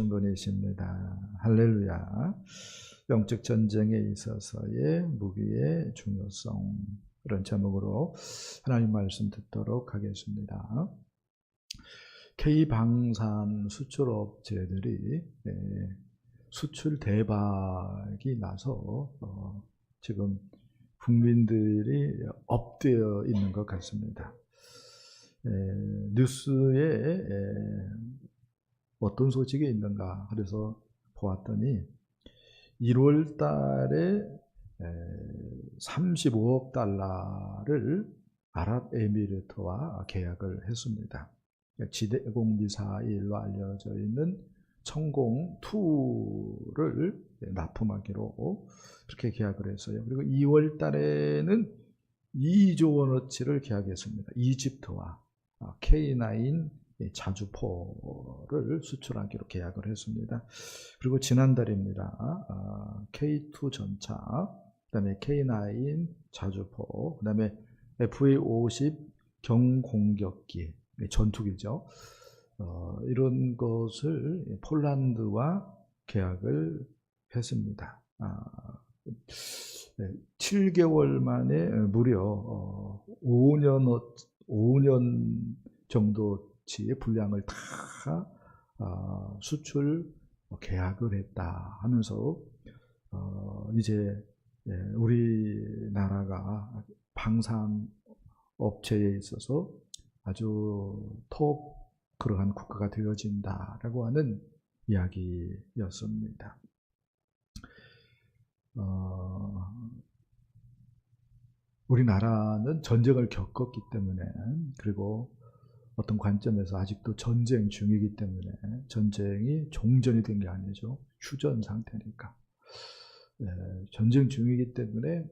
분이십니다. 할렐루야. 영적 전쟁에 있어서의 무기의 중요성, 이런 제목으로 하나님 말씀 듣도록 하겠습니다. K방산 수출업체들이 수출 대박이 나서 지금 국민들이 업되어 있는 것 같습니다. 뉴스에 어떤 소식이 있는가 그래서 보았더니 1월 달에 35억 달러를 아랍에미리트와 계약을 했습니다. 지대공 미사일로 알려져 있는 천공2를 납품하기로 그렇게 계약을 했어요. 그리고 2월 달에는 2조 원어치를 계약했습니다. 이집트와 K9 자주포를 수출하기로 계약을 했습니다. 그리고 지난달입니다. K2 전차, 그 다음에 K9 자주포, 그 다음에 FA-50 경공격기, 전투기죠. 이런 것을 폴란드와 계약을 했습니다. 7개월 만에 무려 5년 정도치의 분량을 다 수출 계약을 했다 하면서 이제 우리나라가 방산 업체에 있어서 아주 톱 그러한 국가가 되어진다라고 하는 이야기였습니다. 우리나라는 전쟁을 겪었기 때문에, 그리고 어떤 관점에서 아직도 전쟁 중이기 때문에, 전쟁이 종전이 된 게 아니죠. 휴전 상태니까. 전쟁 중이기 때문에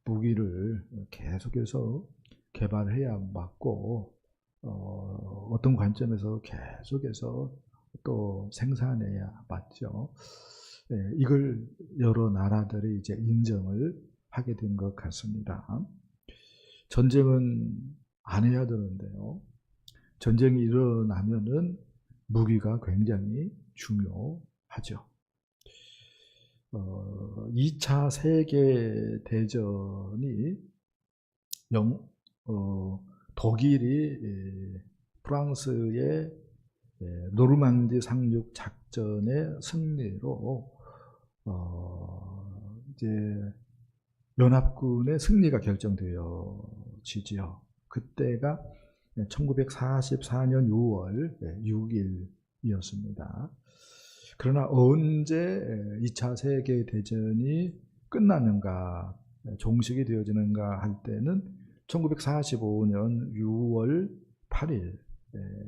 무기를 계속해서 개발해야 맞고, 어떤 관점에서 계속해서 또 생산해야 맞죠. 이걸 여러 나라들이 이제 인정을 하게 된 것 같습니다. 전쟁은 안 해야 되는데요. 전쟁이 일어나면은 무기가 굉장히 중요하죠. 2차 세계대전이 독일이 프랑스의 노르망디 상륙 작전의 승리로 이제 연합군의 승리가 결정되어지지요. 그때가 1944년 6월 6일이었습니다. 그러나 언제 2차 세계대전이 끝나는가, 종식이 되어지는가 할 때는 1945년 6월 8일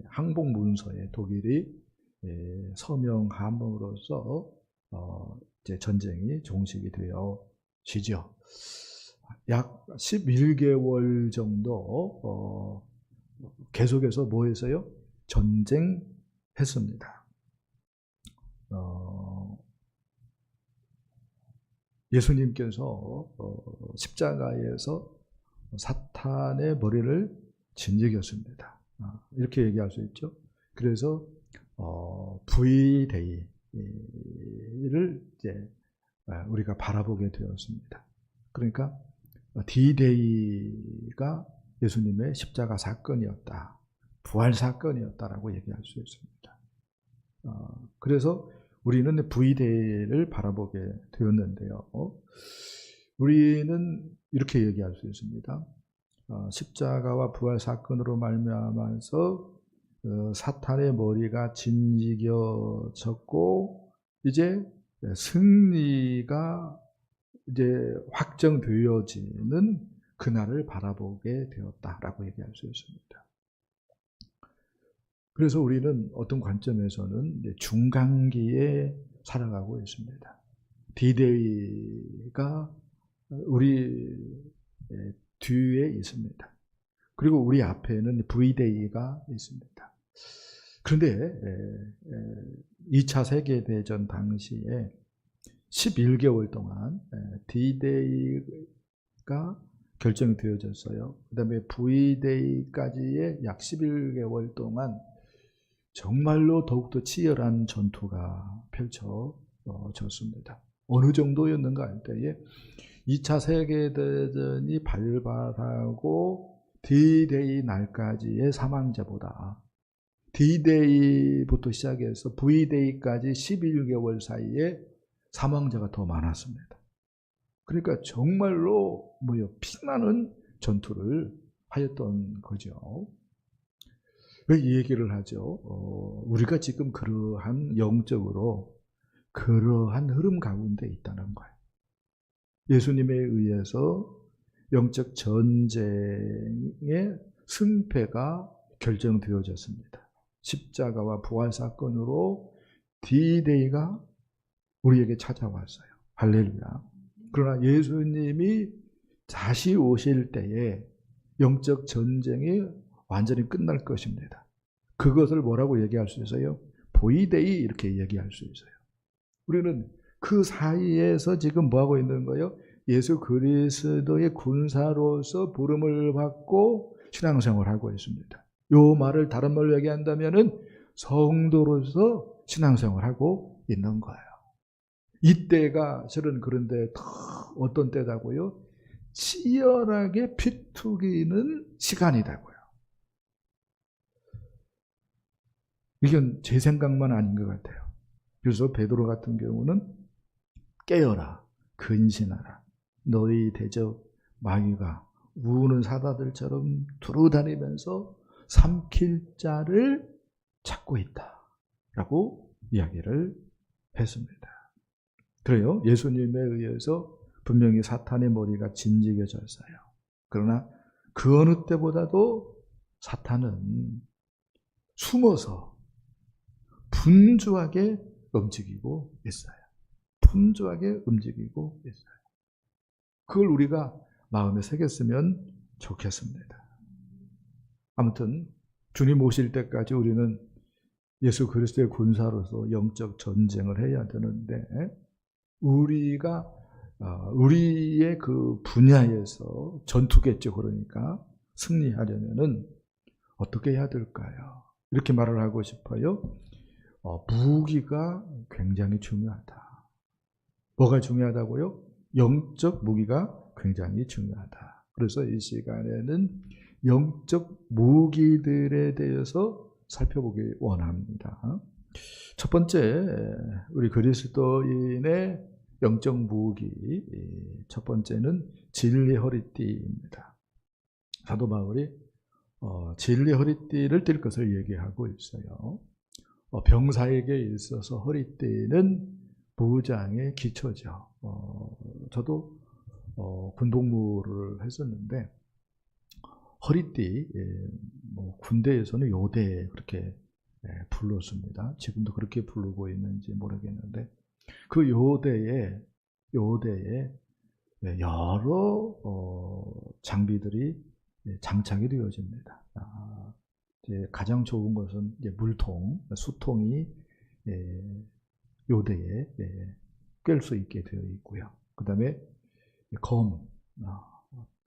항복문서에 독일이 서명함으로써 이제 전쟁이 종식이 되어지죠. 약 11개월 정도 계속해서 뭐 했어요? 전쟁했습니다. 예수님께서 십자가에서 사탄의 머리를 진직였습니다. 이렇게 얘기할 수 있죠. 그래서 V-Day를 이제 우리가 바라보게 되었습니다. 그러니까 D-Day가 예수님의 십자가 사건이었다, 부활 사건이었다라고 얘기할 수 있습니다. 그래서 우리는 V-Day를 바라보게 되었는데요. 우리는 이렇게 얘기할 수 있습니다. 십자가와 부활 사건으로 말미암아서 사탄의 머리가 진직여졌고 이제 승리가 이제 확정되어지는 그날을 바라보게 되었다라고 얘기할 수 있습니다. 그래서 우리는 어떤 관점에서는 중간기에 살아가고 있습니다. D-Day가 우리 뒤에 있습니다. 그리고 우리 앞에는 V-Day가 있습니다. 그런데 2차 세계대전 당시에 11개월 동안 D-Day가 결정이 되어졌어요. 그 다음에 V-Day까지의 약 11개월 동안 정말로 더욱더 치열한 전투가 펼쳐졌습니다. 어느 정도였는가 할 때에 2차 세계대전이 발발하고 D-Day 날까지의 사망자보다 D-Day부터 시작해서 V-Day까지 11개월 사이에 사망자가 더 많았습니다. 그러니까 정말로 피나는 전투를 하였던 거죠. 왜 이 얘기를 하죠? 우리가 지금 그러한 영적으로 그러한 흐름 가운데 있다는 거예요. 예수님에 의해서 영적 전쟁의 승패가 결정되어졌습니다. 십자가와 부활 사건으로 D-Day가 우리에게 찾아왔어요. 할렐루야. 그러나 예수님이 다시 오실 때에 영적 전쟁이 완전히 끝날 것입니다. 그것을 뭐라고 얘기할 수 있어요? 보이데이 이렇게 얘기할 수 있어요. 우리는 그 사이에서 지금 뭐하고 있는 거예요? 예수 그리스도의 군사로서 부름을 받고 신앙생활을 하고 있습니다. 이 말을 다른 말로 얘기한다면 성도로서 신앙생활을 하고 있는 거예요. 이때가 저는 그런데 어떤 때다고요? 치열하게 피투기는 시간이다고요. 이건 제 생각만 아닌 것 같아요. 그래서 베드로 같은 경우는 깨어라, 근신하라. 너희 대적 마귀가 우는 사자들처럼 두루다니면서 삼킬 자를 찾고 있다 라고 이야기를 했습니다. 그래요. 예수님에 의해서 분명히 사탄의 머리가 진지해졌어요. 그러나 그 어느 때보다도 사탄은 숨어서 분주하게 움직이고 있어요. 분주하게 움직이고 있어요. 그걸 우리가 마음에 새겼으면 좋겠습니다. 아무튼 주님 오실 때까지 우리는 예수 그리스도의 군사로서 영적 전쟁을 해야 되는데 우리가 우리의 그 분야에서 전투겠죠. 그러니까 승리하려면은 어떻게 해야 될까요? 이렇게 말을 하고 싶어요. 무기가 굉장히 중요하다. 뭐가 중요하다고요? 영적 무기가 굉장히 중요하다. 그래서 이 시간에는 영적 무기들에 대해서 살펴보기 원합니다. 첫 번째, 우리 그리스도인의 영적 무기, 첫 번째는 진리의 허리띠입니다. 사도 바울이 진리의 허리띠를 띨 것을 얘기하고 있어요. 병사에게 있어서 허리띠는 부장의 기초죠. 저도 군복무를 했었는데 허리띠, 군대에서는 요대 그렇게 불렀습니다. 지금도 그렇게 부르고 있는지 모르겠는데 그 요대에 여러 장비들이 장착이 되어집니다. 이제 가장 좋은 것은 이제 물통, 수통이 요대에 꿰일 수 있게 되어 있고요. 그 다음에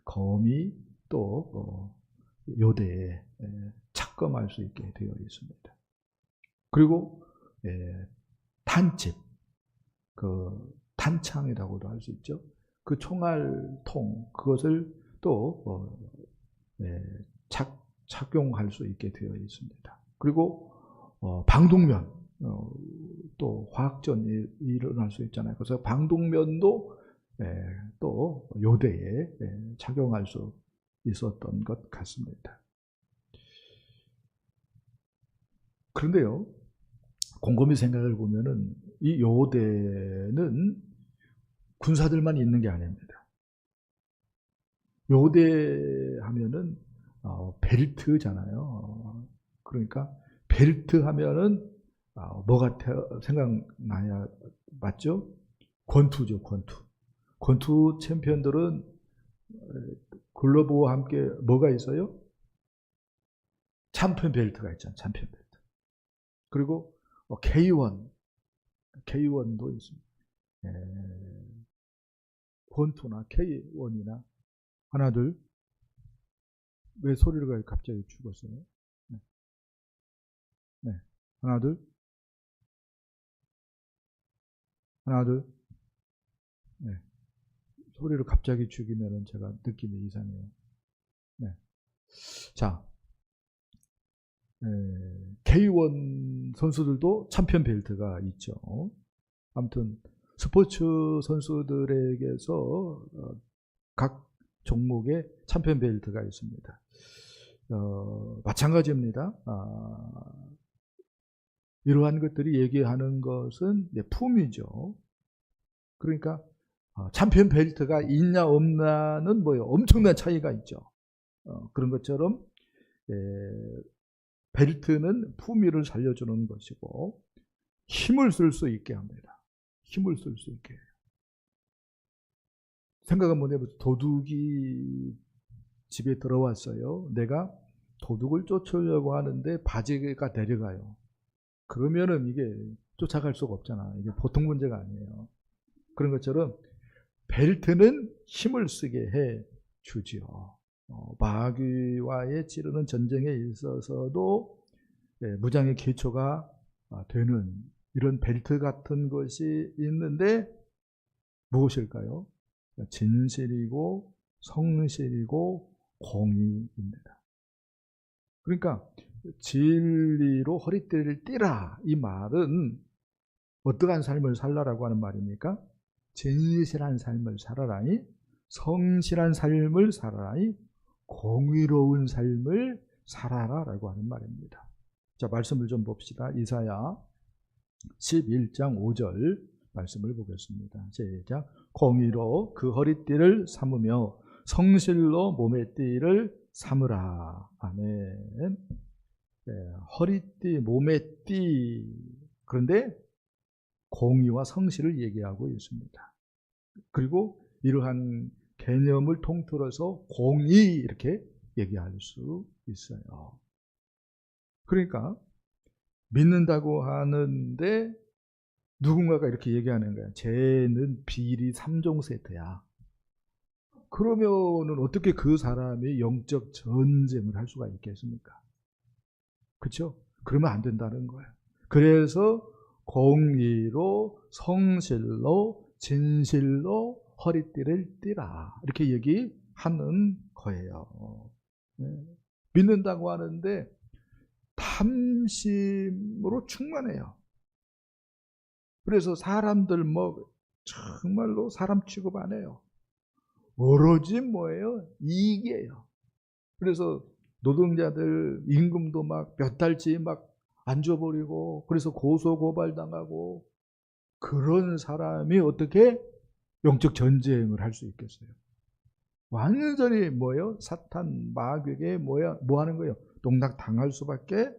검이 또 요대에 착검할 수 있게 되어 있습니다. 그리고 탄집, 그 탄창이라고도 할 수 있죠. 그 총알통, 그것을 또 착용할 수 있게 되어 있습니다. 그리고 방독면, 또 화학전이 일어날 수 있잖아요. 그래서 방독면도 또 요대에 착용할 수 있었던 것 같습니다. 그런데요, 곰곰이 생각을 보면은 이 요대는 군사들만 있는 게 아닙니다. 요대 하면은 벨트잖아요. 그러니까 벨트 하면은 뭐가 생각나야 맞죠? 권투죠, 권투. 권투 챔피언들은 글러브와 함께 뭐가 있어요? 챔피언 벨트가 있잖아요. 챔피언 벨트. 그리고 K1도 있습니다. 권투나 K1이나 하나 둘. 왜 소리가 갑자기 죽었어요? 네. 하나, 둘. 하나, 둘. 네. 소리를 갑자기 죽이면 제가 느낌이 이상해요. 네. 자, K1 선수들도 챔피언 벨트가 있죠. 아무튼 스포츠 선수들에게서 각 종목에 챔피언 벨트가 있습니다. 마찬가지입니다. 이러한 것들이 얘기하는 것은 품위죠. 그러니까 챔피언 벨트가 있냐 없냐는 뭐예요? 엄청난 차이가 있죠. 그런 것처럼 벨트는 품위를 살려주는 것이고 힘을 쓸 수 있게 합니다. 힘을 쓸 수 있게 해요. 생각 한번 해보세요. 도둑이 집에 들어왔어요. 내가 도둑을 쫓으려고 하는데 바지가 내려가요. 그러면은 이게 쫓아갈 수가 없잖아. 이게 보통 문제가 아니에요. 그런 것처럼 벨트는 힘을 쓰게 해 주지요. 마귀와의 치르는 전쟁에 있어서도 무장의 기초가 되는 이런 벨트 같은 것이 있는데 무엇일까요? 진실이고 성실이고 공의입니다. 그러니까 진리로 허리띠를 띠라 이 말은 어떠한 삶을 살라라고 하는 말입니까? 진실한 삶을 살아라니, 성실한 삶을 살아라니, 공의로운 삶을 살아라라고 하는 말입니다. 자, 말씀을 좀 봅시다. 이사야 11장 5절 말씀을 보겠습니다. 시작. 공의로 그 허리띠를 삼으며 성실로 몸의 띠를 삼으라. 아멘. 허리띠, 몸의 띠. 그런데 공의와 성실을 얘기하고 있습니다. 그리고 이러한 개념을 통틀어서 공의 이렇게 얘기할 수 있어요. 그러니까 믿는다고 하는데 누군가가 이렇게 얘기하는 거야. 쟤는 비리 3종 세트야. 그러면은 어떻게 그 사람이 영적 전쟁을 할 수가 있겠습니까? 그렇죠? 그러면 안 된다는 거예요. 그래서 공의로 성실로 진실로 허리띠를 띠라 이렇게 얘기하는 거예요. 믿는다고 하는데 탐심으로 충만해요. 그래서 사람들 정말로 사람 취급 안 해요. 오로지 뭐예요? 이익이에요. 그래서 노동자들 임금도 막 몇 달치 막 안 줘버리고 그래서 고소고발 당하고 그런 사람이 어떻게 영적 전쟁을 할 수 있겠어요? 완전히 뭐예요? 사탄 마귀에게 뭐 하는 거예요? 농락 당할 수밖에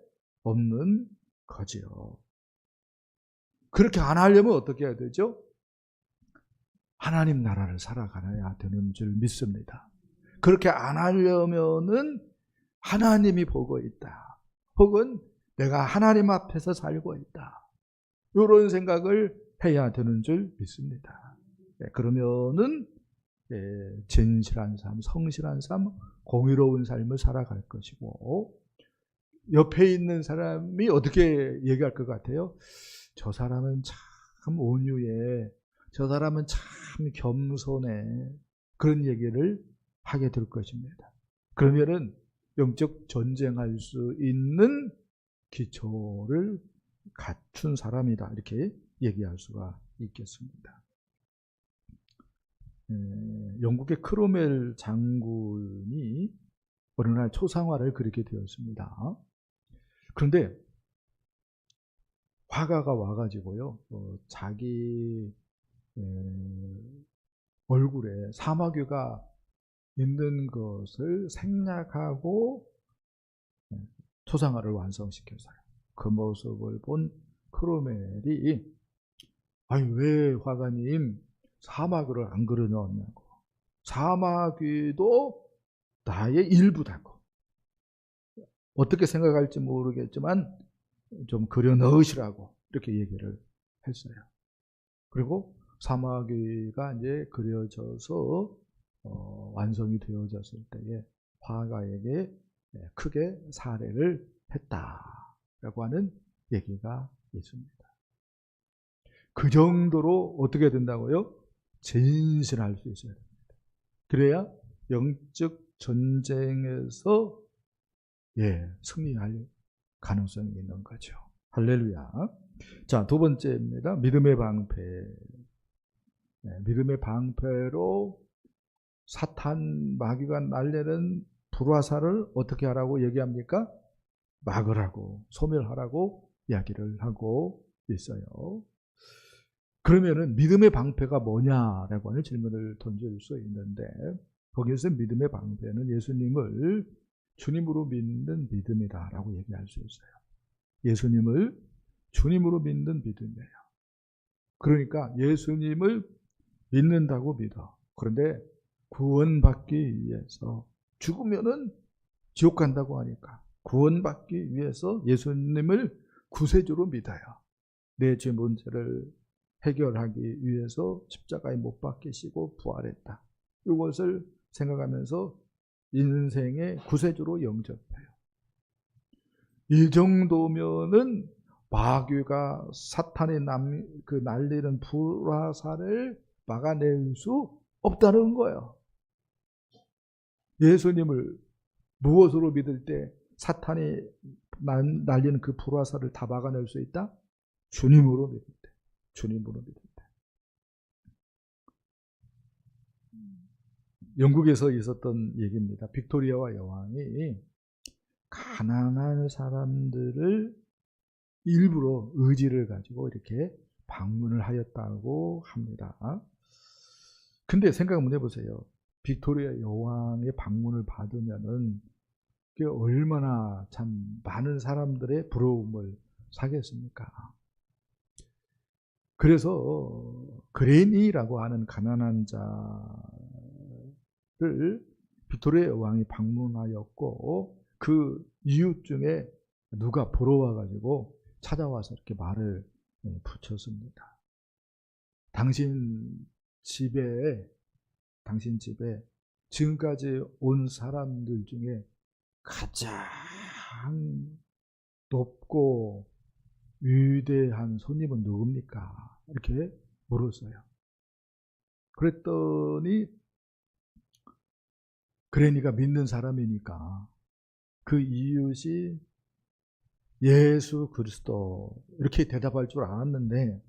없는 거지요. 그렇게 안 하려면 어떻게 해야 되죠? 하나님 나라를 살아가야 되는 줄 믿습니다. 그렇게 안 하려면은 하나님이 보고 있다. 혹은 내가 하나님 앞에서 살고 있다. 이런 생각을 해야 되는 줄 믿습니다. 그러면은 진실한 삶, 성실한 삶, 공의로운 삶을 살아갈 것이고 옆에 있는 사람이 어떻게 얘기할 것 같아요? 저 사람은 참 온유해. 저 사람은 참 겸손해. 그런 얘기를 하게 될 것입니다. 그러면은 영적 전쟁할 수 있는 기초를 갖춘 사람이다. 이렇게 얘기할 수가 있겠습니다. 영국의 크로멜 장군이 어느 날 초상화를 그리게 되었습니다. 그런데 화가가 와가지고요, 자기 얼굴에 사마귀가 있는 것을 생략하고 초상화를 완성시켰어요. 그 모습을 본 크로멜이 아니 왜 화가님 사마귀를 안 그려놓았냐고. 사마귀도 나의 일부다고. 어떻게 생각할지 모르겠지만 좀 그려 넣으시라고 이렇게 얘기를 했어요. 그리고 사마귀가 이제 그려져서 완성이 되어졌을 때에 화가에게 크게 사례를 했다라고 하는 얘기가 있습니다. 그 정도로 어떻게 된다고요? 진실할 수 있어야 됩니다. 그래야 영적 전쟁에서 승리할 가능성이 있는 거죠. 할렐루야. 자, 두 번째입니다. 믿음의 방패. 믿음의 방패로 사탄 마귀가 날리는 불화살을 어떻게 하라고 얘기합니까? 막으라고, 소멸하라고 이야기를 하고 있어요. 그러면은 믿음의 방패가 뭐냐라고 하는 질문을 던질 수 있는데, 거기에서 믿음의 방패는 예수님을 주님으로 믿는 믿음이다라고 얘기할 수 있어요. 예수님을 주님으로 믿는 믿음이에요. 그러니까 예수님을 믿는다고 믿어. 그런데 구원받기 위해서, 죽으면은 지옥 간다고 하니까 구원받기 위해서 예수님을 구세주로 믿어요. 내 죄 문제를 해결하기 위해서 십자가에 못 박히시고 부활했다. 이것을 생각하면서 인생의 구세주로 영접해요. 이 정도면은 마귀가 사탄이 날리는 불화살을 막아낼 수 없다는 거예요. 예수님을 무엇으로 믿을 때 사탄이 날리는 그 불화살을 다 막아낼 수 있다? 주님으로 믿을 때. 주님으로 믿을 때. 영국에서 있었던 얘기입니다. 빅토리아와 여왕이 가난한 사람들을 일부러 의지를 가지고 이렇게 방문을 하였다고 합니다. 근데 생각 한번 해보세요. 빅토리아 여왕의 방문을 받으면은 그게 얼마나 참 많은 사람들의 부러움을 사겠습니까? 그래서 그레니라고 하는 가난한 자를 빅토리아 여왕이 방문하였고, 그 이웃 중에 누가 보러 와가지고 찾아와서 이렇게 말을 붙였습니다. 당신 집에 지금까지 온 사람들 중에 가장 높고 위대한 손님은 누굽니까? 이렇게 물었어요. 그랬더니 그레니가 믿는 사람이니까 그 이웃이 예수 그리스도 이렇게 대답할 줄 알았는데,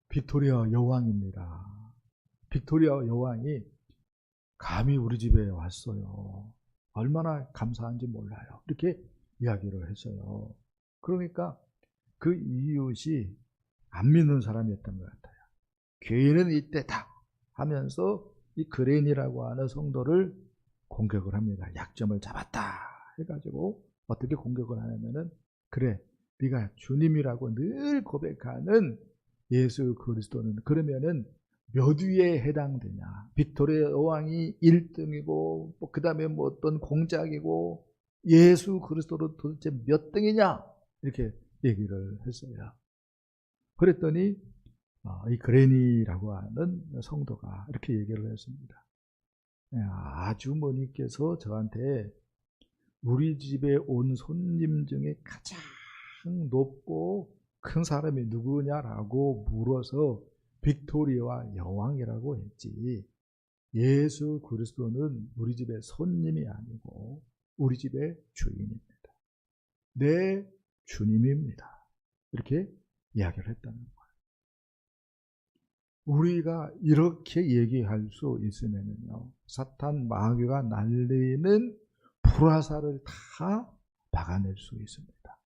빅토리아 여왕입니다. 빅토리아 여왕이 감히 우리 집에 왔어요. 얼마나 감사한지 몰라요. 이렇게 이야기를 했어요. 그러니까 그 이웃이 안 믿는 사람이었던 것 같아요. 죄인은 이때다 하면서 이 그레인이라고 하는 성도를 공격을 합니다. 약점을 잡았다 해가지고 어떻게 공격을 하냐면은, 그래, 네가 주님이라고 늘 고백하는 예수 그리스도는 그러면은 몇 위에 해당되냐? 빅토리아 여왕이 1등이고 그 다음에 뭐 어떤 공작이고 예수 그리스도로 도대체 몇 등이냐? 이렇게 얘기를 했어요. 그랬더니 이 그레니라고 하는 성도가 이렇게 얘기를 했습니다. 아주머니께서 저한테 우리 집에 온 손님 중에 가장 높고 큰 사람이 누구냐라고 물어서 빅토리아 여왕이라고 했지, 예수 그리스도는 우리 집의 손님이 아니고 우리 집의 주인입니다. 내 주님입니다. 이렇게 이야기를 했다는 거예요. 우리가 이렇게 얘기할 수 있으면요, 사탄 마귀가 날리는 불화살을 다 막아낼 수 있습니다.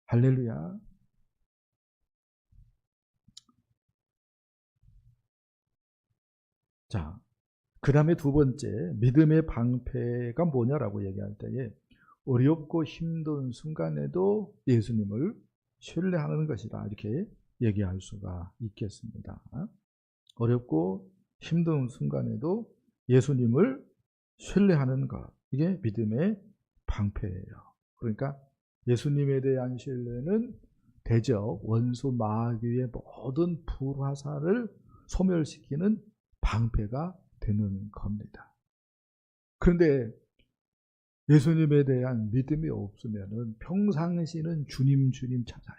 할렐루야. 자, 그 다음에 두 번째, 믿음의 방패가 뭐냐라고 얘기할 때에 어렵고 힘든 순간에도 예수님을 신뢰하는 것이다, 이렇게 얘기할 수가 있겠습니다. 어렵고 힘든 순간에도 예수님을 신뢰하는 것, 이게 믿음의 방패예요. 그러니까 예수님에 대한 신뢰는 대적 원수 마귀의 모든 불화살을 소멸시키는 방패가 되는 겁니다. 그런데 예수님에 대한 믿음이 없으면은 평상시는 주님 찾아요.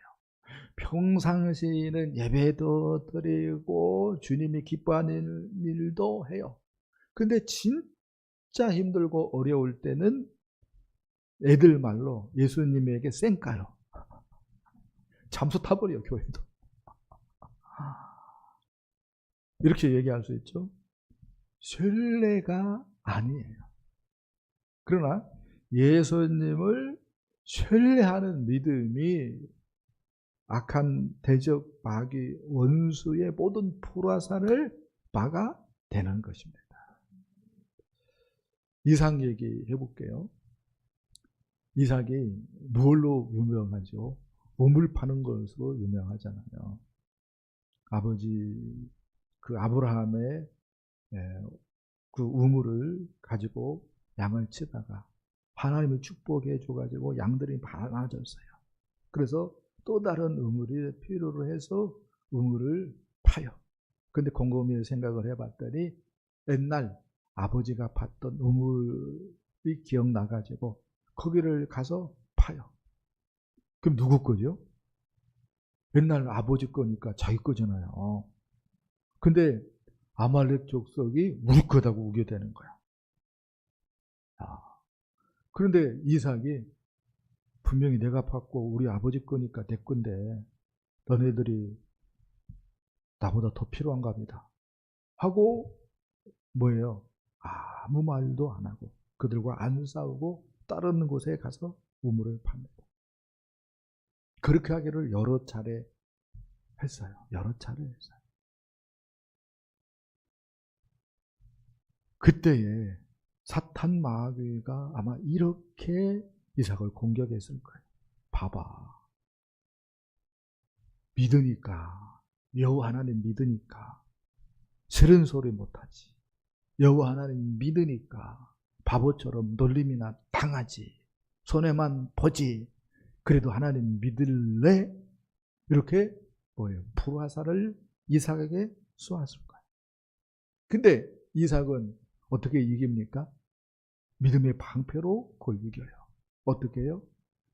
평상시에는 예배도 드리고 주님이 기뻐하는 일도 해요. 근데 진짜 힘들고 어려울 때는 애들 말로 예수님에게 쌩까요. 잠수 타버려요, 교회도. 이렇게 얘기할 수 있죠. 신뢰가 아니에요. 그러나 예수님을 신뢰하는 믿음이 악한 대적 마귀 원수의 모든 불화살을 막아내는 것입니다. 이삭 얘기해 볼게요. 이삭이 뭘로 유명하죠? 우물 파는 것으로 유명하잖아요. 아버지 그 아브라함의 그 우물을 가지고 양을 치다가 하나님이 축복해 줘가지고 양들이 많아졌어요. 그래서 또 다른 우물이 필요로 해서 우물을 파요. 근데 곰곰이 생각을 해봤더니 옛날 아버지가 팠던 우물이 기억나가지고 거기를 가서 파요. 그럼 누구 거죠? 옛날 아버지 거니까 자기 거잖아요. 근데 아말렉 족속이 우리 거다고 우게 되는 거야. 그런데 이삭이 분명히 내가 팠고 우리 아버지 거니까 내 건데 너네들이 나보다 더 필요한가 보다 하고 뭐예요? 아무 말도 안 하고 그들과 안 싸우고 다른 곳에 가서 우물을 팝니다. 그렇게 하기를 여러 차례 했어요. 여러 차례 했어요. 그때에 사탄 마귀가 아마 이렇게 이삭을 공격했을 거예요. 봐봐. 믿으니까, 여호와 하나님 믿으니까 싫은 소리 못하지. 여호와 하나님 믿으니까 바보처럼 놀림이나 당하지. 손해만 보지. 그래도 하나님 믿을래? 이렇게 뭐예요? 불화살을 이삭에게 쏘았을 거예요. 근데 이삭은 어떻게 이깁니까? 믿음의 방패로 그걸 이겨요. 어떻게 해요?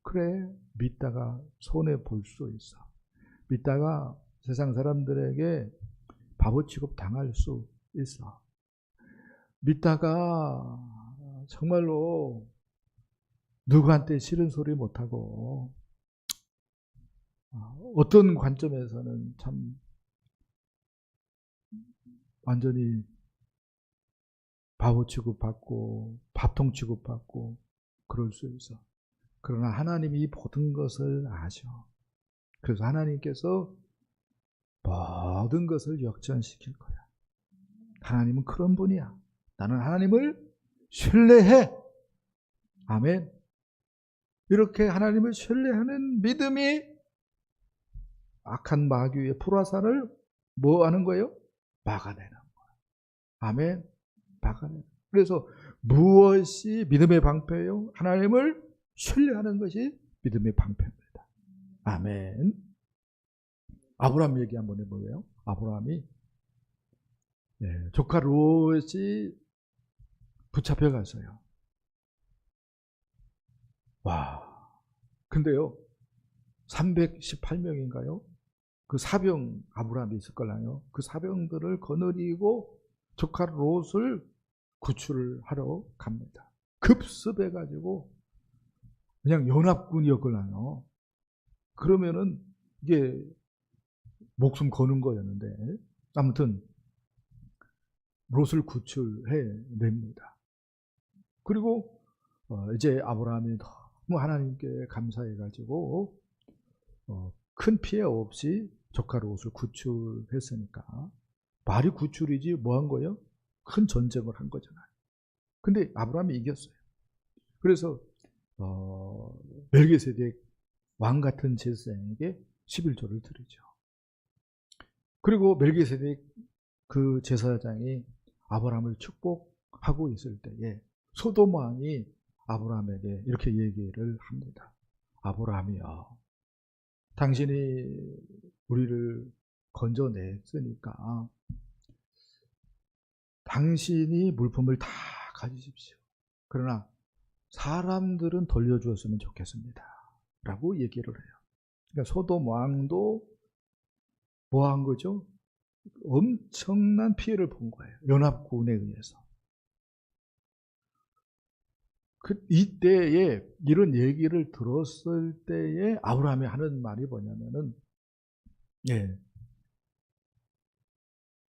그래, 믿다가 손해볼 수 있어. 믿다가 세상 사람들에게 바보 취급 당할 수 있어. 믿다가 정말로 누구한테 싫은 소리 못하고 어떤 관점에서는 참 완전히 바보 취급받고 밥통 취급받고 그럴 수 있어. 그러나 하나님이 이 모든 것을 아셔. 그래서 하나님께서 모든 것을 역전시킬 거야. 하나님은 그런 분이야. 나는 하나님을 신뢰해. 아멘. 이렇게 하나님을 신뢰하는 믿음이 악한 마귀의 불화살을 뭐 하는 거예요? 막아내는 거예요. 아멘. 막아내는. 그래서 무엇이 믿음의 방패예요? 하나님을 신뢰하는 것이 믿음의 방패입니다. 아멘. 아브라함 얘기 한번 해볼래요? 아브라함이 조카 롯이 붙잡혀 갔어요. 와. 근데요, 318명인가요? 그 사병 아브라함이 있을 거라요. 그 사병들을 거느리고 조카 롯을 구출을 하러 갑니다. 급습해가지고 그냥 연합군이었거든요. 그러면은 이게 목숨 거는 거였는데 아무튼 롯을 구출해 냅니다. 그리고 이제 아브라함이 너무 하나님께 감사해가지고 큰 피해 없이 조카 롯을 구출했으니까 말이 구출이지 뭐 한 거예요? 큰 전쟁을 한 거잖아요. 근데 아브라함이 이겼어요. 그래서 멜기세덱 왕 같은 제사장에게 11조를 드리죠. 그리고 멜기세덱 그 제사장이 아브라함을 축복하고 있을 때에 소돔 왕이 아브라함에게 이렇게 얘기를 합니다. 아브라함이여, 당신이 우리를 건져냈으니까 당신이 물품을 다 가지십시오. 그러나 사람들은 돌려주었으면 좋겠습니다 라고 얘기를 해요. 그러니까 소돔 왕도 뭐 한 거죠? 엄청난 피해를 본 거예요. 연합군에 의해서. 이때에 이런 얘기를 들었을 때에 아브라함이 하는 말이 뭐냐면은, 예,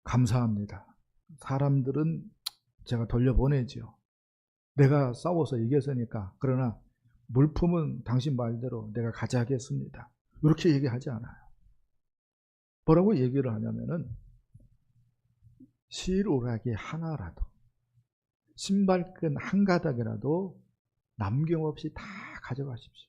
감사합니다. 사람들은 제가 돌려보내지요. 내가 싸워서 이겼으니까. 그러나 물품은 당신 말대로 내가 가져가겠습니다. 이렇게 얘기하지 않아요. 뭐라고 얘기를 하냐면은, 실오라기 하나라도, 신발끈 한 가닥이라도 남김없이 다 가져가십시오.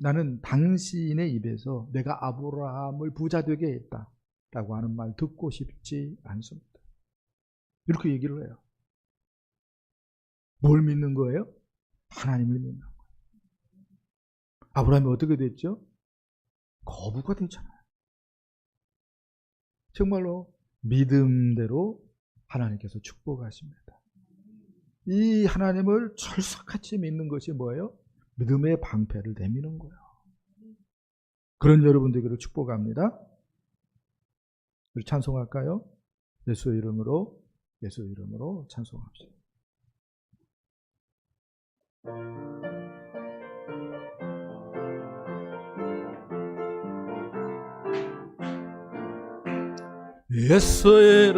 나는 당신의 입에서 내가 아브라함을 부자 되게 했다 라고 하는 말 듣고 싶지 않습니다. 이렇게 얘기를 해요. 뭘 믿는 거예요? 하나님을 믿는 거예요. 아브라함이 어떻게 됐죠? 거부가 되잖아요. 정말로 믿음대로 하나님께서 축복하십니다. 이 하나님을 철석같이 믿는 것이 뭐예요? 믿음의 방패를 내미는 거예요. 그런 여러분들에게 축복합니다. 우리 찬송할까요? 예수의 이름으로 찬송합시다. 예수의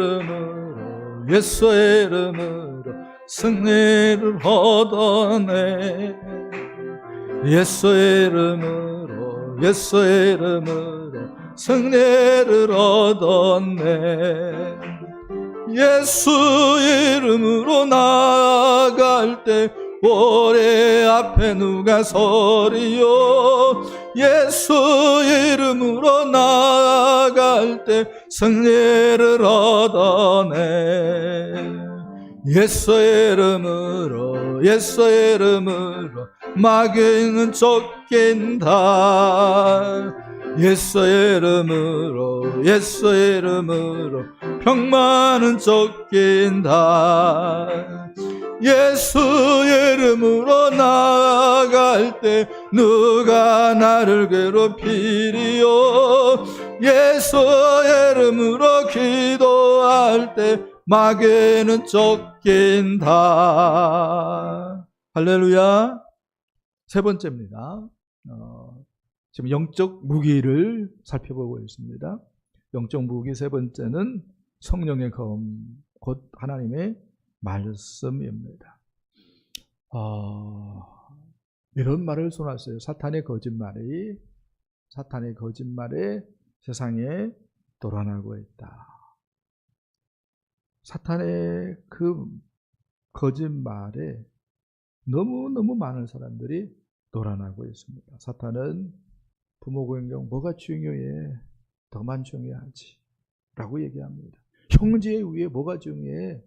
이름으로 승리를 얻어내. 예수의 이름으로 승리를 얻었네. 예수 이름으로 나아갈 때 올해 앞에 누가 서리요. 예수 이름으로 나아갈 때 승리를 얻어내. 예수의 이름으로 마귀는 쫓긴다. 예수의 이름으로 병마는 쫓긴다. 예수 이름으로 나아갈 때 누가 나를 괴롭히리요. 예수 이름으로 기도할 때 마귀는 쫓긴다. 할렐루야. 세 번째입니다. 지금 영적 무기를 살펴보고 있습니다. 영적 무기 세 번째는 성령의 검, 곧 하나님의 말씀입니다. 이런 말을 써놨어요. 사탄의 거짓말에 세상에 도란하고 있다. 사탄의 그 거짓말에 너무너무 많은 사람들이 도란하고 있습니다. 사탄은 부모공경 뭐가 중요해? 너만 중요하지 라고 얘기합니다. 형제의 위에 뭐가 중요해?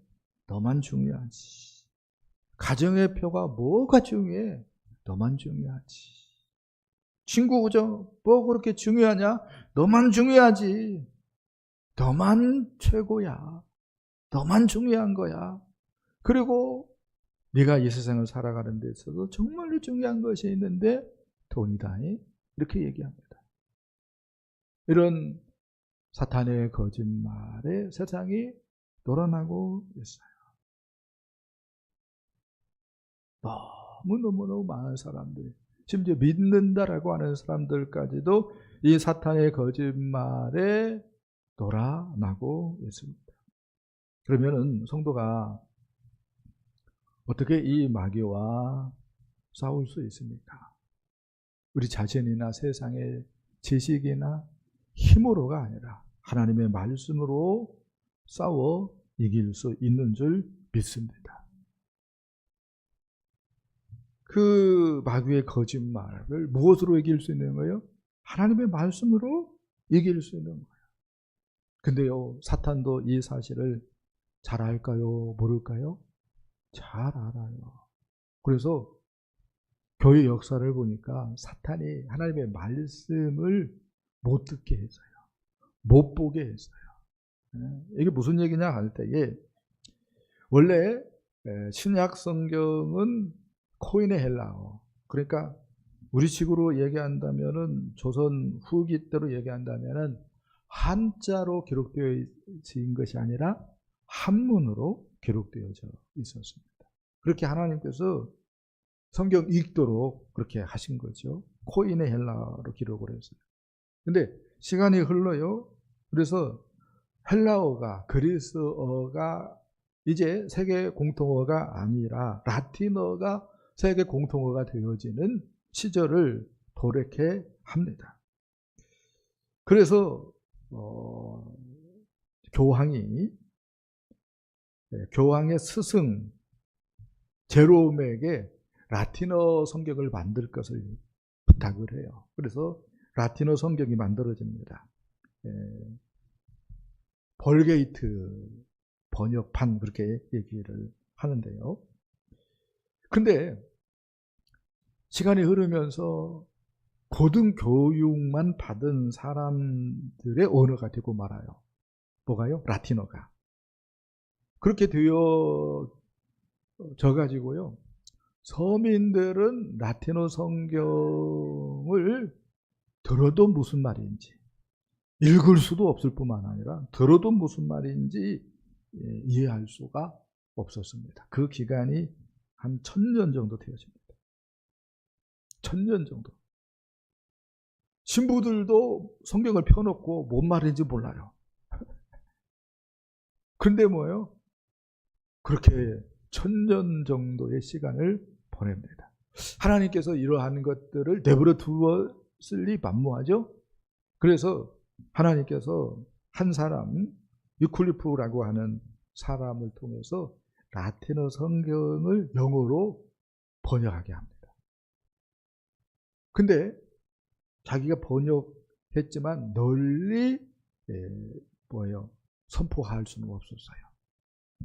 너만 중요하지. 가정의 표가 뭐가 중요해? 너만 중요하지. 친구 우정 뭐 그렇게 중요하냐? 너만 중요하지. 너만 최고야. 너만 중요한 거야. 그리고 네가 이 세상을 살아가는 데 있어서 정말로 중요한 것이 있는데 돈이다. 이렇게 얘기합니다. 이런 사탄의 거짓말에 세상이 놀아나고 있어요. 너무 많은 사람들이, 심지어 믿는다라고 하는 사람들까지도 이 사탄의 거짓말에 놀아나고 있습니다. 그러면은 성도가 어떻게 이 마귀와 싸울 수 있습니까? 우리 자신이나 세상의 지식이나 힘으로가 아니라 하나님의 말씀으로 싸워 이길 수 있는 줄 믿습니다. 그 마귀의 거짓말을 무엇으로 이길 수 있는 거예요? 하나님의 말씀으로 이길 수 있는 거예요. 근데요, 사탄도 이 사실을 잘 알까요? 모를까요? 잘 알아요. 그래서 교회 역사를 보니까 사탄이 하나님의 말씀을 못 듣게 했어요. 못 보게 했어요. 이게 무슨 얘기냐 할 때에, 원래 신약 성경은 코인의 헬라어. 그러니까 우리식으로 얘기한다면은 조선 후기 때로 얘기한다면은 한자로 기록되어 있는 것이 아니라 한문으로 기록되어져 있었습니다. 그렇게 하나님께서 성경 읽도록 그렇게 하신 거죠. 코인의 헬라어로 기록을 했어요. 근데 시간이 흘러요. 그래서 헬라어가, 그리스어가 이제 세계 공통어가 아니라 라틴어가 세계 공통어가 되어지는 시절을 도래케 합니다. 그래서 교황의 스승 제롬에게 라틴어 성경을 만들 것을 부탁을 해요. 그래서 라틴어 성경이 만들어집니다. 벌게이트 번역판 그렇게 얘기를 하는데요. 근데 시간이 흐르면서 고등교육만 받은 사람들의 언어가 되고 말아요. 뭐가요? 라틴어가. 그렇게 되어져 가지고요. 서민들은 라틴어 성경을 들어도 무슨 말인지, 읽을 수도 없을 뿐만 아니라 들어도 무슨 말인지 이해할 수가 없었습니다. 그 기간이 한 1000년 정도 되어집니다. 1000년 정도. 신부들도 성경을 펴놓고 뭔 말인지 몰라요. 근데 뭐예요? 그렇게 1000년 정도의 시간을 보냅니다. 하나님께서 이러한 것들을 내버려 두었을리 만무하죠. 그래서 하나님께서 한 사람, 유클리프라고 하는 사람을 통해서 라틴어 성경을 영어로 번역하게 합니다. 근데 자기가 번역했지만 널리 선포할 수는 없었어요.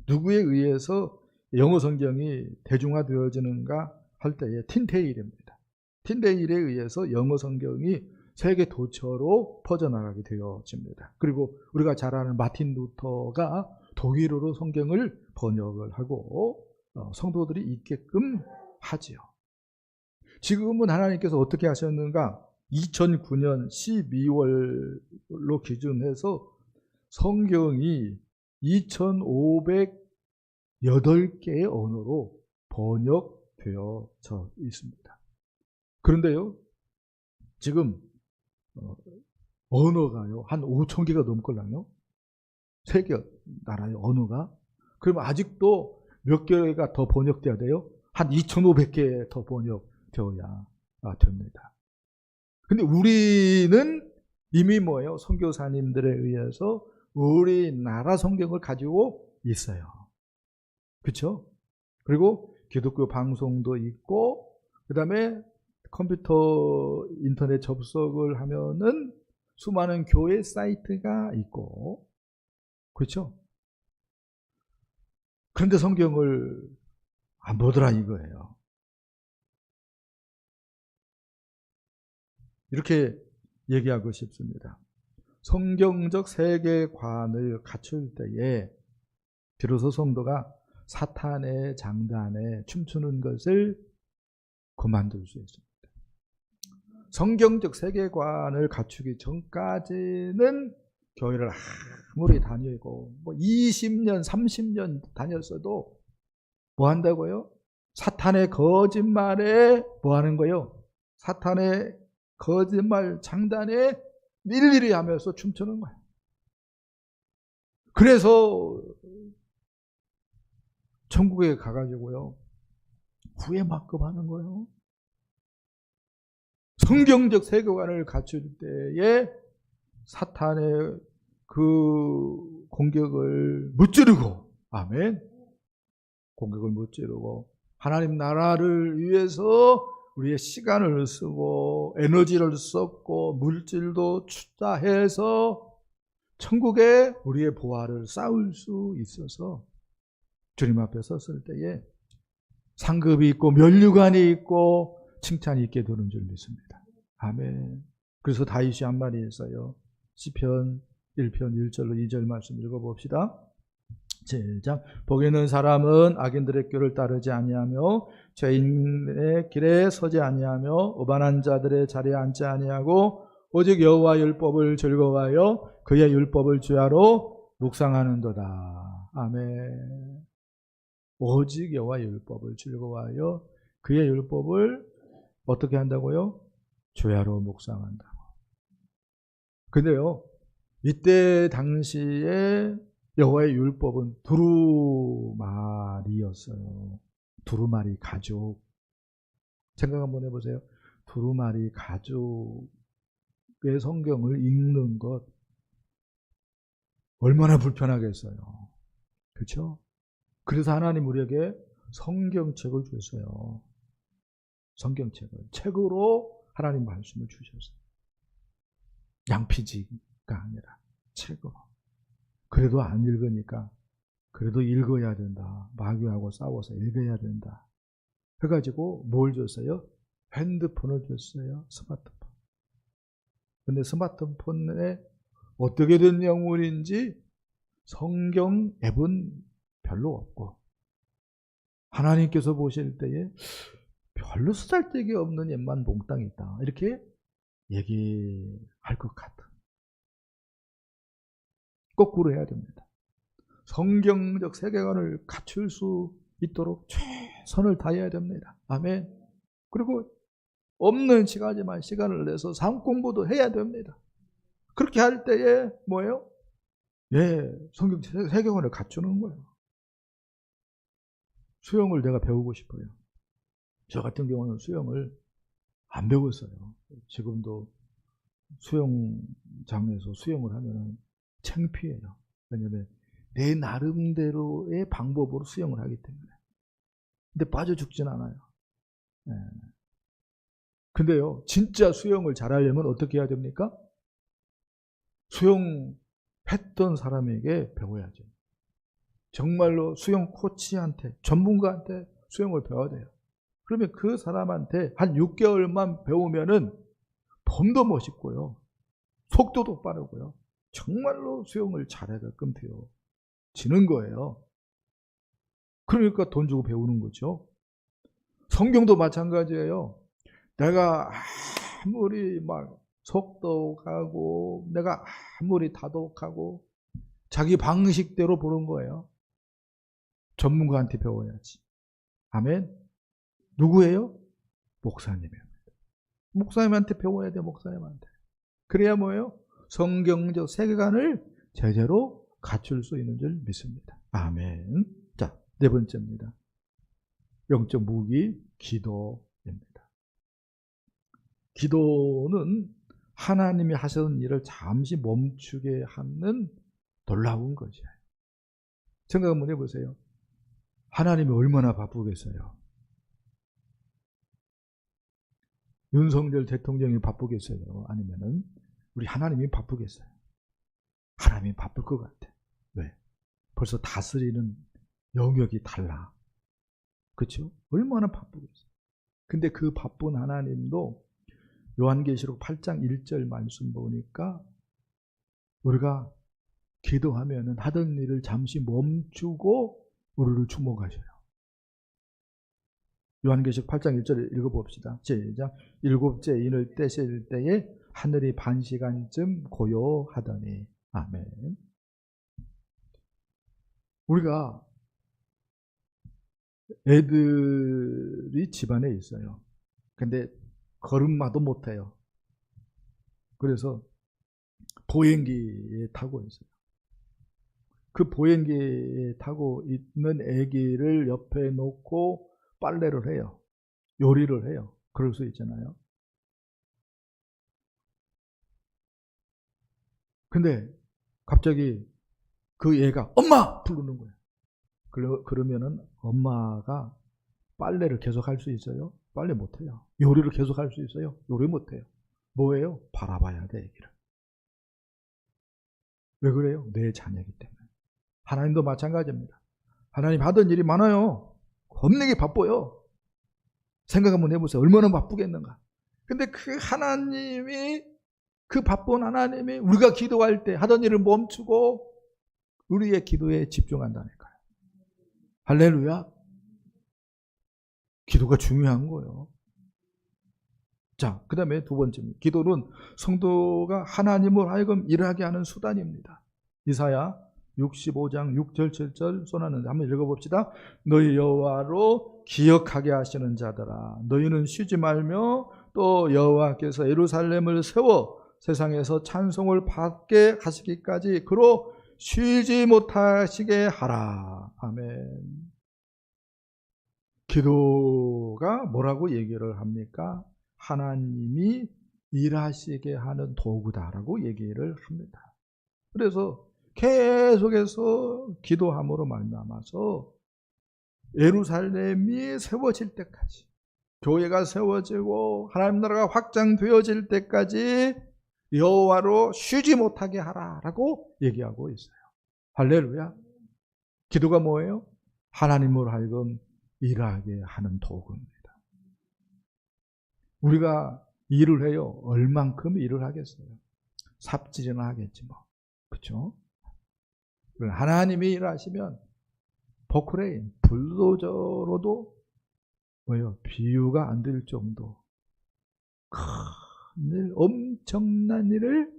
누구에 의해서 영어 성경이 대중화되어지는가 할 때에 틴데일입니다. 틴데일에 의해서 영어 성경이 세계 도처로 퍼져나가게 되어집니다. 그리고 우리가 잘 아는 마틴 루터가 독일어로 성경을 번역을 하고 성도들이 읽게끔 하지요. 지금은 하나님께서 어떻게 하셨는가? 2009년 12월로 기준해서 성경이 2508개의 언어로 번역되어져 있습니다. 그런데요, 지금 언어가요, 한 5,000개가 넘걸랑요. 세계 나라의 언어가. 그러면 아직도 몇 개가 더 번역돼야 돼요? 한 2,500개 더 번역되어야 됩니다. 근데 우리는 이미 뭐예요? 선교사님들에 의해서 우리나라 성경을 가지고 있어요. 그렇죠? 그리고 기독교 방송도 있고, 그 다음에 컴퓨터 인터넷 접속을 하면은 수많은 교회 사이트가 있고, 그렇죠? 그런데 성경을 안 보더라 이거예요. 이렇게 얘기하고 싶습니다. 성경적 세계관을 갖출 때에 비로소 성도가 사탄의 장단에 춤추는 것을 그만둘 수 있습니다. 성경적 세계관을 갖추기 전까지는 교회를 아무리 다니고 20년, 30년 다녔어도 뭐 한다고요? 사탄의 거짓말에 뭐 하는 거요? 사탄의 거짓말 장단에 일일이 하면서 춤추는 거예요. 그래서 천국에 가가지고요, 구애막급하는 거예요. 성경적 세계관을 갖출 때에 사탄의 그 공격을 무찌르고, 아멘. 공격을 무찌르고 하나님 나라를 위해서 우리의 시간을 쓰고 에너지를 썼고 물질도 투자해서 천국에 우리의 보화를 쌓을 수 있어서 주님 앞에 섰을 때에 상급이 있고 면류관이 있고 칭찬이 있게 되는 줄 믿습니다. 아멘. 그래서 다윗이 한 말이 있어요. 시편 1편 1절로 2절 말씀 읽어봅시다. 시작. 복 있는 사람은 악인들의 꾀를 따르지 아니하며 죄인의 길에 서지 아니하며 오만한 자들의 자리에 앉지 아니하고 오직 여호와 율법을 즐거워하여 그의 율법을 주야로 묵상하는도다. 아멘. 오직 여호와 율법을 즐거워하여 그의 율법을 어떻게 한다고요? 주야로 묵상한다고. 근데요, 이때 당시에 여호와의 율법은 두루마리였어요. 두루마리 가죽. 생각 한번 해보세요. 두루마리 가죽의 성경을 읽는 것 얼마나 불편하겠어요. 그렇죠? 그래서 하나님 우리에게 성경책을 줬어요. 성경책을. 책으로 하나님 말씀을 주셨어요. 양피지가 아니라 책으로. 그래도 안 읽으니까 그래도 읽어야 된다. 마귀하고 싸워서 읽어야 된다. 해가지고 뭘 줬어요? 핸드폰을 줬어요. 스마트폰. 근데 스마트폰에 어떻게 된 영문인지 성경 앱은 별로 없고 하나님께서 보실 때에 별로 쓰잘데기 없는 앱만 몽땅 있다. 이렇게 얘기할 것 같아. 거꾸로 해야 됩니다. 성경적 세계관을 갖출 수 있도록 최선을 다해야 됩니다. 아멘. 그리고 없는 시간이지만 시간을 내서 삶 공부도 해야 됩니다. 그렇게 할 때에 뭐예요? 성경 세계관을 갖추는 거예요. 수영을 내가 배우고 싶어요. 저 같은 경우는 수영을 안 배웠어요. 지금도 수영장에서 수영을 하면 창피해요. 왜냐하면 내 나름대로의 방법으로 수영을 하기 때문에. 근데 빠져 죽진 않아요. 근데요, 진짜 수영을 잘하려면 어떻게 해야 됩니까? 수영했던 사람에게 배워야죠. 정말로 수영 코치한테, 전문가한테 수영을 배워야 돼요. 그러면 그 사람한테 한 6개월만 배우면은 폼도 멋있고요. 속도도 빠르고요. 정말로 수영을 잘하게끔 되어지는 거예요. 그러니까 돈 주고 배우는 거죠. 성경도 마찬가지예요. 내가 아무리 막 속독하고 내가 아무리 다독하고 자기 방식대로 보는 거예요. 전문가한테 배워야지. 아멘. 누구예요? 목사님입니다. 목사님한테 배워야 돼요. 목사님한테. 그래야 뭐예요? 성경적 세계관을 제대로 갖출 수 있는 줄 믿습니다. 아멘. 자, 네 번째입니다. 영적 무기, 기도입니다. 기도는 하나님이 하시는 일을 잠시 멈추게 하는 놀라운 것이에요. 생각 한번 해보세요. 하나님이 얼마나 바쁘겠어요? 윤석열 대통령이 바쁘겠어요? 아니면은 우리 하나님이 바쁘겠어요? 하나님이 바쁠 것 같아. 왜? 벌써 다스리는 영역이 달라. 그렇죠? 얼마나 바쁘겠어요? 근데 그 바쁜 하나님도 요한계시록 8장 1절 말씀 보니까 우리가 기도하면은 하던 일을 잠시 멈추고 우리를 주목하셔요. 요한계시록 8장 1절 읽어봅시다. 시작. 일곱째 인을 떼실 때에 하늘이 반시간쯤 고요하더니. 아멘. 우리가 애들이 집안에 있어요. 근데 걸음마도 못해요. 그래서 보행기에 타고 있어요. 그 보행기에 타고 있는 아기를 옆에 놓고 빨래를 해요. 요리를 해요. 그럴 수 있잖아요. 근데 갑자기 그 애가 엄마! 부르는 거예요. 그러면은 엄마가 빨래를 계속 할 수 있어요? 빨래 못해요. 요리를 계속 할 수 있어요? 요리 못해요. 뭐예요? 바라봐야 돼, 애기를. 왜 그래요? 내 자녀이기 때문에. 하나님도 마찬가지입니다. 하나님 하던 일이 많아요. 겁나게 바빠요. 생각 한번 해보세요. 얼마나 바쁘겠는가. 근데 그 하나님이, 그 바쁜 하나님이 우리가 기도할 때 하던 일을 멈추고 우리의 기도에 집중한다니까요. 할렐루야. 기도가 중요한 거예요. 자, 그 다음에 두 번째입니다. 기도는 성도가 하나님을 하여금 일하게 하는 수단입니다. 이사야 65장 6절 7절 써놨는데 한번 읽어봅시다. 너희 여호와로 기억하게 하시는 자들아, 너희는 쉬지 말며 또 여호와께서 예루살렘을 세워 세상에서 찬송을 받게 하시기까지 그로 쉬지 못하시게 하라. 아멘. 기도가 뭐라고 얘기를 합니까? 하나님이 일하시게 하는 도구다라고 얘기를 합니다. 그래서 계속해서 기도함으로 말미암아서 예루살렘이 세워질 때까지, 교회가 세워지고 하나님 나라가 확장되어질 때까지 여호와로 쉬지 못하게 하라라고 얘기하고 있어요. 할렐루야. 기도가 뭐예요? 하나님으로 하여금 일하게 하는 도구입니다. 우리가 일을 해요. 얼만큼 일을 하겠어요? 삽질이나 하겠지 뭐. 그렇죠? 하나님이 일하시면 포크레인, 불도저로도 뭐예요? 비유가 안 될 정도 큰 엄청난 일을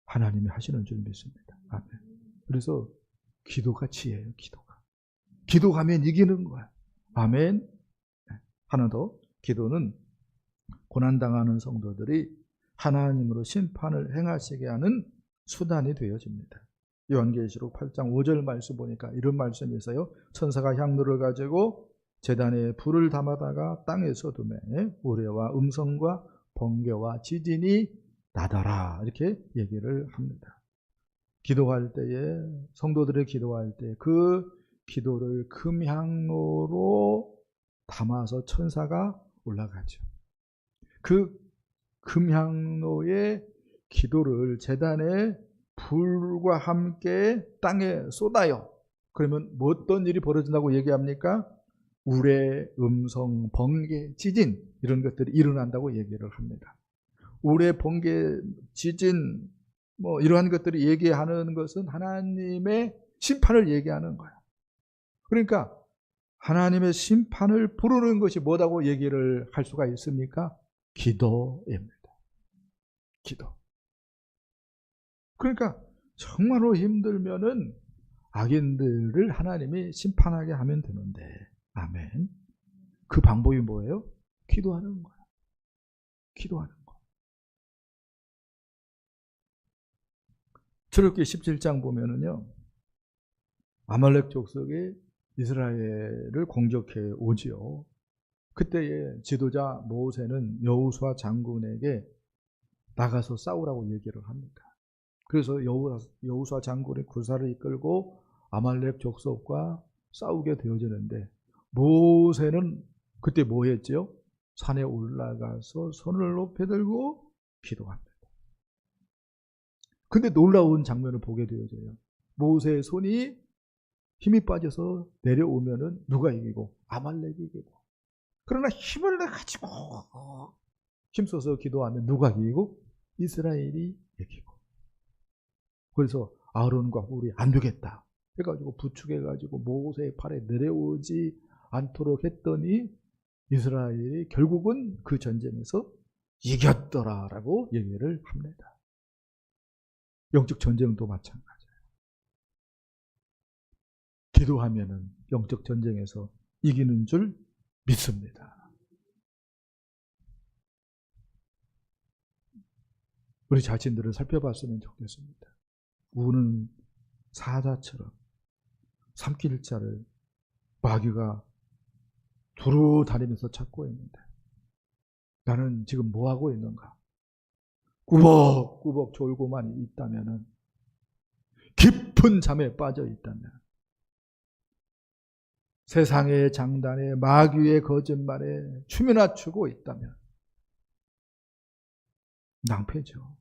하나님이 하시는 줄 믿습니다. 아멘. 그래서 기도가 지혜예요. 기도하면 이기는 거야. 아멘. 하나 더, 기도는 고난당하는 성도들이 하나님으로 심판을 행하시게 하는 수단이 되어집니다. 요한계시록 8장 5절 말씀 보니까 이런 말씀이 있어요. 천사가 향로를 가지고 제단에 불을 담아다가 땅에 쏟음에 우레와 음성과 번개와 지진이 나더라, 이렇게 얘기를 합니다. 기도할 때에, 성도들의 기도할 때 그 기도를 금향로로 담아서 천사가 올라가죠. 그 금향로의 기도를 제단에 불과 함께 땅에 쏟아요. 그러면 뭐 어떤 일이 벌어진다고 얘기합니까? 우레, 음성, 번개, 지진, 이런 것들이 일어난다고 얘기를 합니다. 우레, 번개, 지진, 뭐 이러한 것들이 얘기하는 것은 하나님의 심판을 얘기하는 거야. 그러니까 하나님의 심판을 부르는 것이 뭐라고 얘기를 할 수가 있습니까? 기도입니다. 기도. 그러니까 정말로 힘들면은 악인들을 하나님이 심판하게 하면 되는데, 아멘. 그 방법이 뭐예요? 기도하는 거야. 기도하는 거. 출애굽기 17장 보면은요, 아말렉 족속이 이스라엘을 공격해 오지요. 그때의 지도자 모세는 여호수아 장군에게 나가서 싸우라고 얘기를 합니다. 그래서 여호수아 장군이 군사를 이끌고 아말렉 족속과 싸우게 되어지는데, 모세는 그때 뭐 했죠? 산에 올라가서 손을 높이 들고 기도합니다. 근데 놀라운 장면을 보게 되어져요. 모세의 손이 힘이 빠져서 내려오면은 누가 이기고? 아말렉이 이기고. 그러나 힘을 내가지고 힘써서 기도하면 누가 이기고? 이스라엘이 이기고. 그래서 아론과 훌이 안 되겠다 해가지고 부축해가지고 모세의 팔에 내려오지 않도록 했더니 이스라엘이 결국은 그 전쟁에서 이겼더라라고 얘기를 합니다. 영적 전쟁도 마찬가지예요. 기도하면은 영적 전쟁에서 이기는 줄 믿습니다. 우리 자신들을 살펴봤으면 좋겠습니다. 우는 사자처럼 삼킬 자를 마귀가 두루 다니면서 찾고 있는데, 나는 지금 뭐 하고 있는가? 꾸벅꾸벅 졸고만 있다면은, 깊은 잠에 빠져 있다면, 세상의 장단에 마귀의 거짓말에 춤이나 추고 있다면 낭패죠.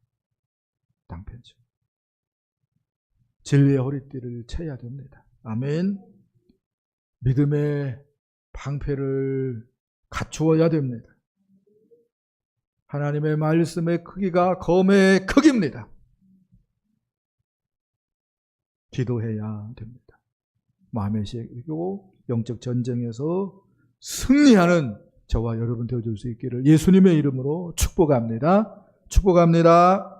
낭패죠. 진리의 허리띠를 채야 됩니다. 아멘. 믿음의 방패를 갖추어야 됩니다. 하나님의 말씀의 크기가 검의 크기입니다. 기도해야 됩니다. 마음의 시기고 영적 전쟁에서 승리하는 저와 여러분 되어줄 수 있기를 예수님의 이름으로 축복합니다. 축복합니다.